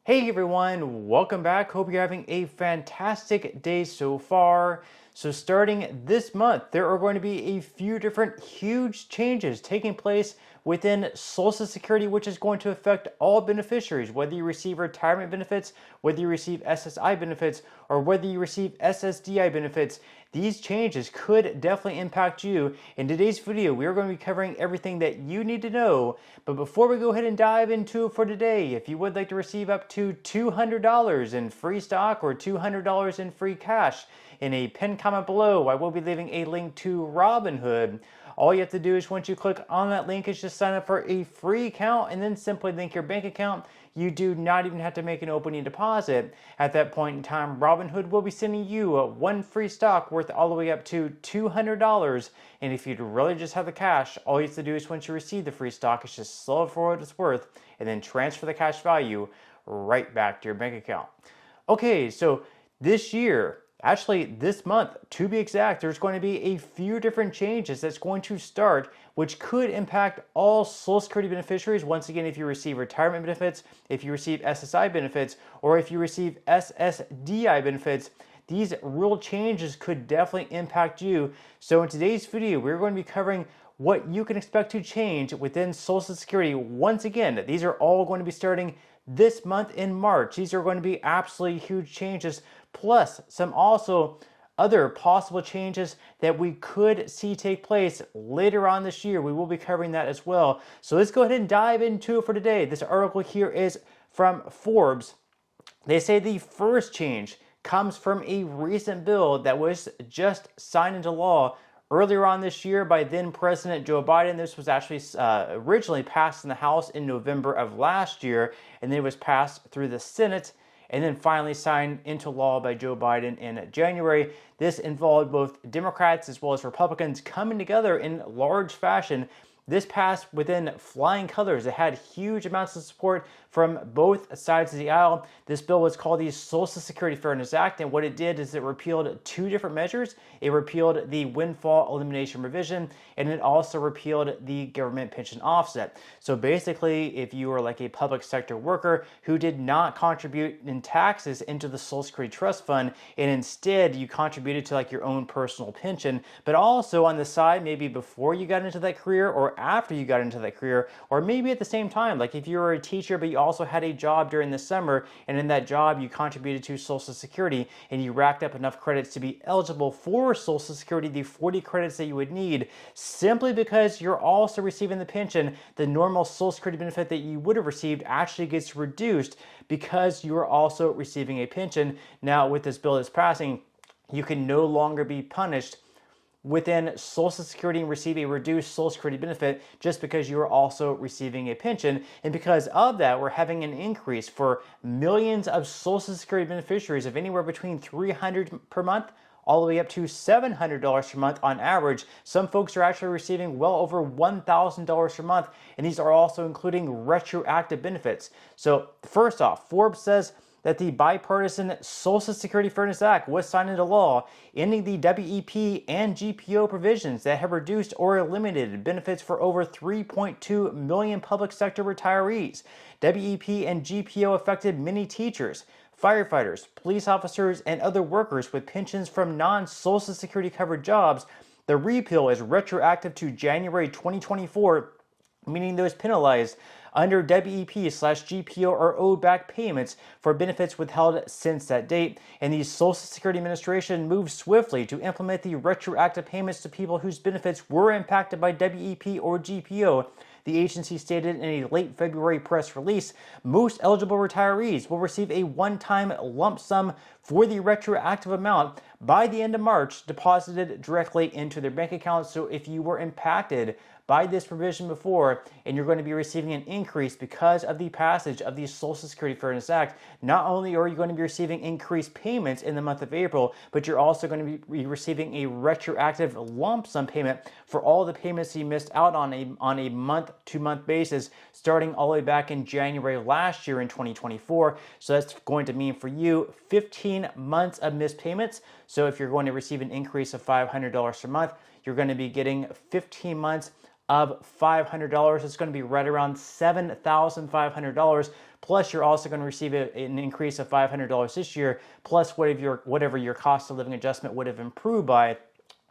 Hey everyone, welcome back. Hope you're having a fantastic day so far. So starting this month, there are going to be a few different huge changes taking place within Social Security, which is going to affect all beneficiaries, whether you receive retirement benefits, whether you receive SSI benefits, or whether you receive SSDI benefits. These changes could definitely impact you. In today's video, we are going to be covering everything that you need to know. But before we go ahead and dive into it for today, if you would like to receive up to $200 in free stock or $200 in free cash, in a pinned comment below, I will be leaving a link to Robinhood. All you have to do is once you click on that link is just sign up for a free account and then simply link your bank account. You do not even have to make an opening deposit. At that point in time, Robinhood will be sending you one free stock worth all the way up to $200. And if you'd really just have the cash, all you have to do is once you receive the free stock is just sell it for what it's worth and then transfer the cash value right back to your bank account. Okay, so this year, actually this month to be exact, there's going to be a few different changes that's going to start, which could impact all Social Security beneficiaries. Once again, if you receive retirement benefits, if you receive SSI benefits, or if you receive SSDI benefits, these real changes could definitely impact you. So in today's video, we're going to be covering what you can expect to change within Social Security. Once again, these are all going to be starting this month in March. These are going to be absolutely huge changes, plus some also other possible changes that we could see take place later on this year. We will be covering that as well. So let's go ahead and dive into it for today. This article here is from Forbes. They say the first change comes from a recent bill that was just signed into law earlier on this year by then President Joe Biden. This was actually originally passed in the House in November of last year, and then it was passed through the Senate and then finally signed into law by Joe Biden in January. This involved both Democrats as well as Republicans coming together in large fashion. This passed within flying colors. It had huge amounts of support from both sides of the aisle. This bill was called the Social Security Fairness Act, and what it did is it repealed two different measures. It repealed the windfall elimination provision, and it also repealed the government pension offset. So basically, if you were like a public sector worker who did not contribute in taxes into the Social Security Trust Fund, and instead you contributed to like your own personal pension, but also on the side, maybe before you got into that career or after you got into that career, or maybe at the same time, like if you were a teacher but you also had a job during the summer, and in that job you contributed to Social Security and you racked up enough credits to be eligible for Social Security, the 40 credits that you would need, simply because you're also receiving the pension, the normal Social Security benefit that you would have received actually gets reduced because you are also receiving a pension. Now with this bill that's passing, you can no longer be punished within Social Security and receive a reduced Social Security benefit just because you are also receiving a pension. And because of that, we're having an increase for millions of Social Security beneficiaries of anywhere between $300 per month all the way up to $700 per month on average. Some folks are actually receiving well over $1,000 per month, and these are also including retroactive benefits. So first off, Forbes says that the bipartisan Social Security Fairness Act was signed into law, ending the WEP and GPO provisions that have reduced or eliminated benefits for over 3.2 million public sector retirees. WEP and GPO affected many teachers, firefighters, police officers, and other workers with pensions from non-Social Security covered jobs. The repeal is retroactive to January 2024, meaning those penalized under WEP/GPO are owed back payments for benefits withheld since that date, and the Social Security Administration moved swiftly to implement the retroactive payments to people whose benefits were impacted by WEP or GPO. The agency stated in a late February press release, most eligible retirees will receive a one-time lump sum for the retroactive amount by the end of March, deposited directly into their bank account. So if you were impacted by this provision before, and you're going to be receiving an increase because of the passage of the Social Security Fairness Act, not only are you going to be receiving increased payments in the month of April, but you're also going to be receiving a retroactive lump sum payment for all the payments you missed out on a month-to-month basis, starting all the way back in January last year in 2024. So that's going to mean for you 15 months of missed payments. So if you're going to receive an increase of $500 per month, you're going to be getting 15 months of $500. It's going to be right around $7,500 plus you're also going to receive an increase of $500 this year, plus whatever your cost of living adjustment would have improved by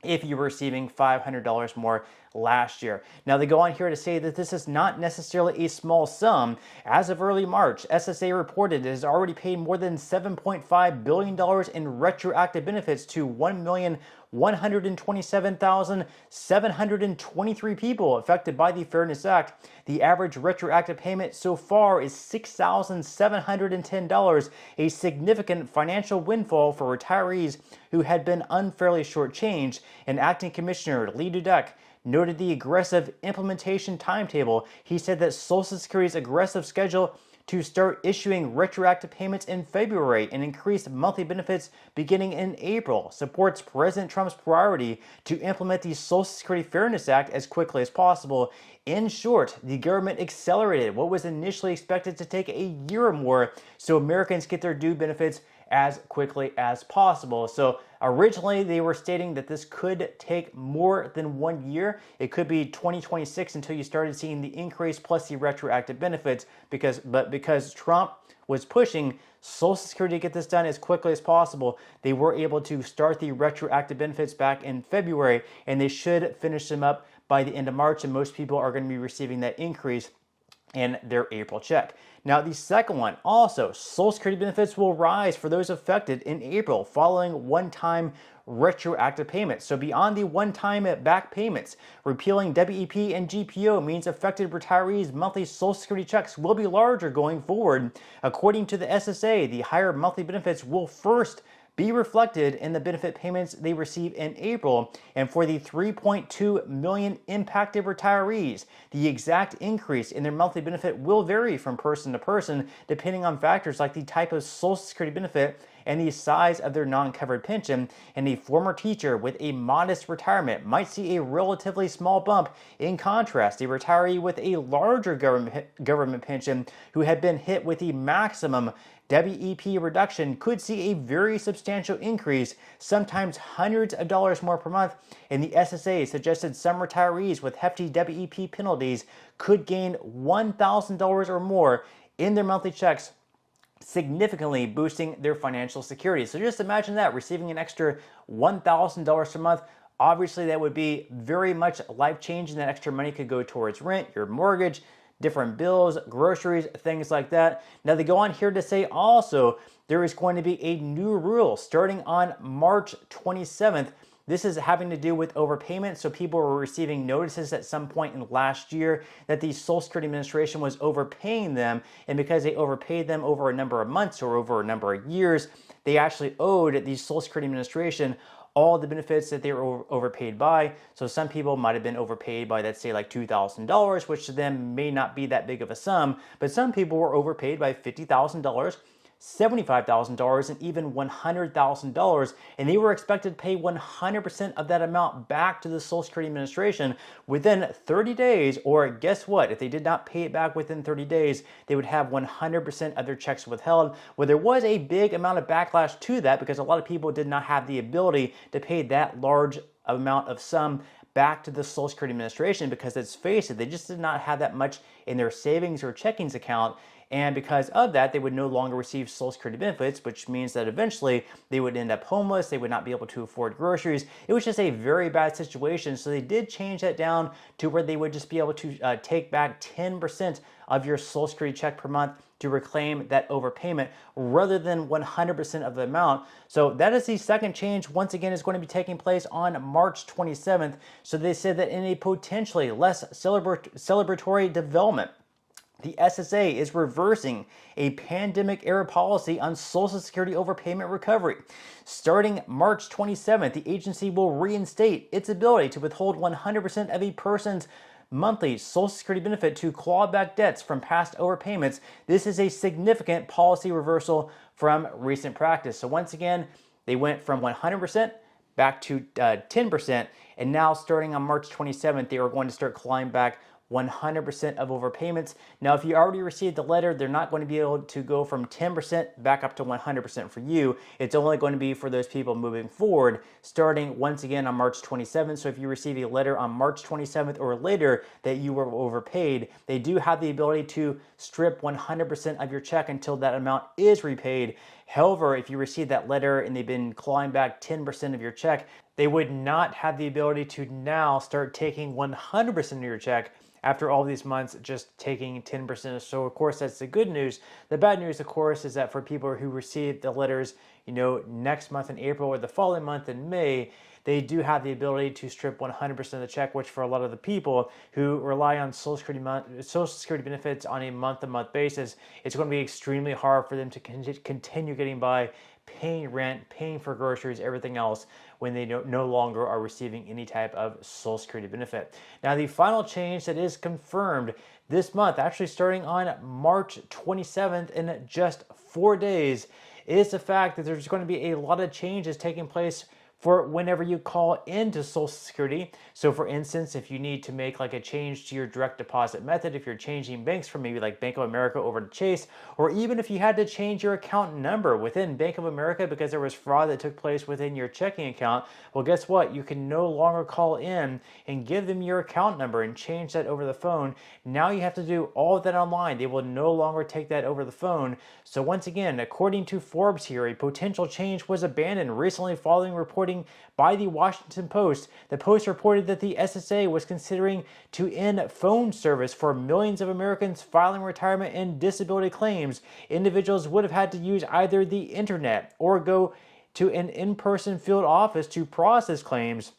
if you were receiving $500 more last year. Now, they go on here to say that this is not necessarily a small sum. As of early March, SSA reported it has already paid more than $7.5 billion in retroactive benefits to 1,127,723 people affected by the Fairness Act. The average retroactive payment so far is $6,710, a significant financial windfall for retirees who had been unfairly shortchanged. And Acting Commissioner Lee Dudek noted the aggressive implementation timetable. He said that Social Security's aggressive schedule to start issuing retroactive payments in February and increase monthly benefits beginning in April supports President Trump's priority to implement the Social Security Fairness Act as quickly as possible. In short, the government accelerated what was initially expected to take a year or more so Americans get their due benefits as quickly as possible. So originally they were stating that this could take more than 1 year. It could be 2026 until you started seeing the increase plus the retroactive benefits because Trump was pushing Social Security to get this done as quickly as possible, they were able to start the retroactive benefits back in February, and they should finish them up by the end of March, and most people are going to be receiving that increase in their April check. Now, the second one, also, Social Security benefits will rise for those affected in April following one-time retroactive payments. So beyond the one-time back payments, repealing WEP and GPO means affected retirees' monthly Social Security checks will be larger going forward. According to the SSA, the higher monthly benefits will first be reflected in the benefit payments they receive in April. And for the 3.2 million impacted retirees, the exact increase in their monthly benefit will vary from person to person, depending on factors like the type of Social Security benefit and the size of their non-covered pension. And a former teacher with a modest retirement might see a relatively small bump. In contrast, a retiree with a larger government pension who had been hit with the maximum WEP reduction could see a very substantial increase, sometimes hundreds of dollars more per month, and the SSA suggested some retirees with hefty WEP penalties could gain $1,000 or more in their monthly checks, significantly boosting their financial security. So just imagine that, receiving an extra $1,000 per month. Obviously, that would be very much life-changing. That extra money could go towards rent, your mortgage, different bills, groceries, things like that. Now, they go on here to say also there is going to be a new rule starting on March 27th. This is having to do with overpayment. So people were receiving notices at some point in last year that the Social Security Administration was overpaying them. And because they overpaid them over a number of months or over a number of years, they actually owed the Social Security Administration all the benefits that they were overpaid by. So some people might have been overpaid by, let's say, like $2,000, which to them may not be that big of a sum, but some people were overpaid by $50,000, $75,000, and even $100,000, and they were expected to pay 100% of that amount back to the Social Security Administration within 30 days, or guess what? If they did not pay it back within 30 days, they would have 100% of their checks withheld. Well, there was a big amount of backlash to that because a lot of people did not have the ability to pay that large amount of sum back to the Social Security Administration because, let's face it, they just did not have that much in their savings or checkings account. And because of that, they would no longer receive Social Security benefits, which means that eventually they would end up homeless. They would not be able to afford groceries. It was just a very bad situation. So they did change that down to where they would just be able to take back 10% of your Social Security check per month to reclaim that overpayment rather than 100% of the amount. So that is the second change. Once again, is going to be taking place on March 27th. So they said that in a potentially less celebratory development, the SSA is reversing a pandemic-era policy on Social Security overpayment recovery. Starting March 27th, the agency will reinstate its ability to withhold 100% of a person's monthly Social Security benefit to claw back debts from past overpayments. This is a significant policy reversal from recent practice. So once again, they went from 100% back to 10%, and now starting on March 27th, they are going to start clawing back 100% of overpayments. Now, if you already received the letter, they're not going to be able to go from 10% back up to 100% for you. It's only going to be for those people moving forward, starting once again on March 27th. So if you receive a letter on March 27th or later that you were overpaid, they do have the ability to strip 100% of your check until that amount is repaid. However, if you receive that letter and they've been clawing back 10% of your check, they would not have the ability to now start taking 100% of your check after all these months just taking 10%. So of course, that's the good news. The bad news, of course, is that for people who receive the letters, next month in April or the following month in May, they do have the ability to strip 100% of the check, which for a lot of the people who rely on Social Security benefits on a month-to-month basis, it's going to be extremely hard for them to continue getting by, paying rent, paying for groceries, everything else, when they no longer are receiving any type of Social Security benefit. Now, the final change that is confirmed this month, actually starting on March 27th in just 4 days, is the fact that there's going to be a lot of changes taking place for whenever you call into Social Security. So for instance, if you need to make like a change to your direct deposit method, if you're changing banks from maybe like Bank of America over to Chase, or even if you had to change your account number within Bank of America because there was fraud that took place within your checking account, well, guess what? You can no longer call in and give them your account number and change that over the phone. Now you have to do all of that online. They will no longer take that over the phone. So once again, according to Forbes here, a potential change was abandoned recently following reporting by the Washington Post. The Post reported that the SSA was considering to end phone service for millions of Americans filing retirement and disability claims. Individuals would have had to use either the internet or go to an in-person field office to process claims.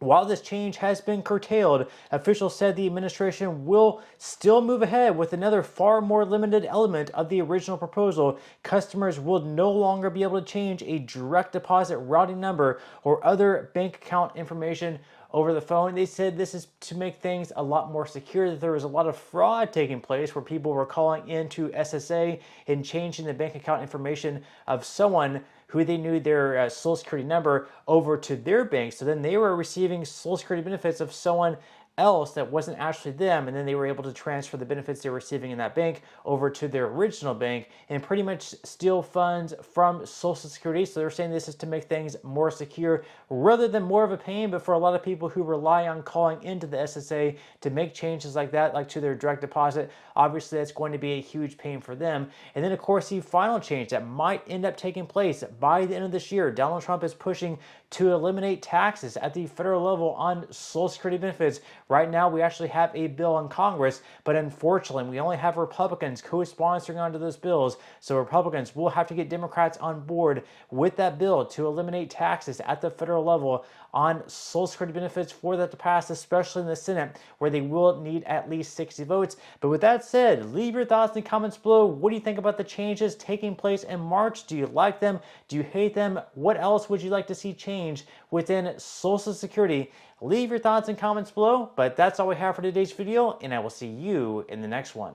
While this change has been curtailed, officials said the administration will still move ahead with another far more limited element of the original proposal. Customers will no longer be able to change a direct deposit routing number or other bank account information over the phone. They said this is to make things a lot more secure, that there was a lot of fraud taking place where people were calling into SSA and changing the bank account information of someone who they knew their Social Security number over to their bank. So then they were receiving Social Security benefits of someone else that wasn't actually them, and then they were able to transfer the benefits they were receiving in that bank over to their original bank and pretty much steal funds from Social Security. So they're saying this is to make things more secure rather than more of a pain. But for a lot of people who rely on calling into the SSA to make changes like that, like to their direct deposit, obviously that's going to be a huge pain for them. And then of course the final change that might end up taking place by the end of this year, Donald Trump is pushing to eliminate taxes at the federal level on Social Security benefits. Right now, we actually have a bill in Congress, but unfortunately, we only have Republicans co-sponsoring onto those bills. So Republicans will have to get Democrats on board with that bill to eliminate taxes at the federal level on Social Security benefits for that to pass, especially in the Senate, where they will need at least 60 votes. But with that said, leave your thoughts in the comments below. What do you think about the changes taking place in March? Do you like them? Do you hate them? What else would you like to see change within Social Security? Leave your thoughts and comments below. But that's all we have for today's video, and I will see you in the next one.